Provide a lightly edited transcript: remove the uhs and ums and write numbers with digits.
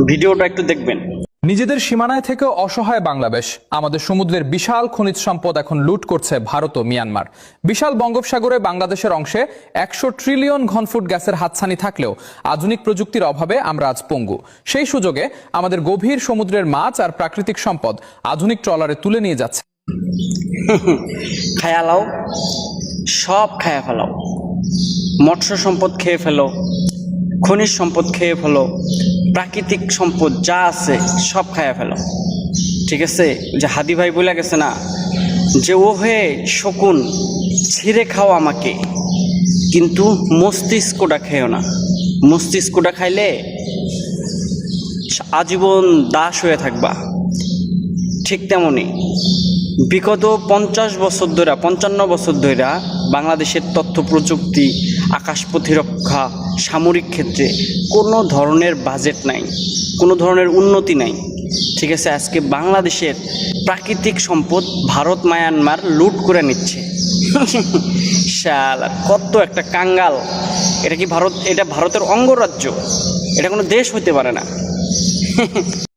ভিডিওটা একটু দেখবেন। নিজেদের সীমানায় থেকেও অসহায় বাংলাদেশ। আমাদের সমুদ্রের বিশাল খনিজ সম্পদ এখন লুট করছে ভারত ও মিয়ানমার। বিশাল বঙ্গোপসাগরে বাংলাদেশের অংশে 100 ট্রিলিয়ন ঘনফুট গ্যাসের হাতছানি থাকলেও আধুনিক প্রযুক্তির অভাবে আমরা আজ পঙ্গু। সেই সুযোগে আমাদের গভীর সমুদ্রের মাছ আর প্রাকৃতিক সম্পদ আধুনিক ট্রলারে তুলে নিয়ে যাচ্ছে। খায়ালাও, সব খায়া ফেলাও। মৎস্য সম্পদ খেয়ে ফেলো, খনিজ সম্পদ খেয়ে ফেলো, প্রাকৃতিক সম্পদ যা আছে সব খায়া ফেলো। ঠিক আছে, যে হাদি ভাই বলে গেছে না, যে ও হে শকুন ছিঁড়ে খাও আমাকে, কিন্তু মস্তিষ্কটা খেও না। মস্তিষ্কটা খাইলে আজীবন দাস হয়ে থাকবা। ঠিক তেমনই বিগত 55 বছর ধরে বাংলাদেশের তথ্য প্রযুক্তি, আকাশ প্রতিরক্ষা, সামরিক ক্ষেত্রে কোনো ধরনের বাজেট নাই, কোনো ধরনের উন্নতি নাই। ঠিক আছে, আজকে বাংলাদেশের প্রাকৃতিক সম্পদ ভারত মায়ানমার লুট করে নিচ্ছে। শালা কত একটা কাঙ্গাল! এটা কি ভারত? এটা ভারতের অঙ্গরাজ্য, এটা কোনো দেশ হতে পারে না।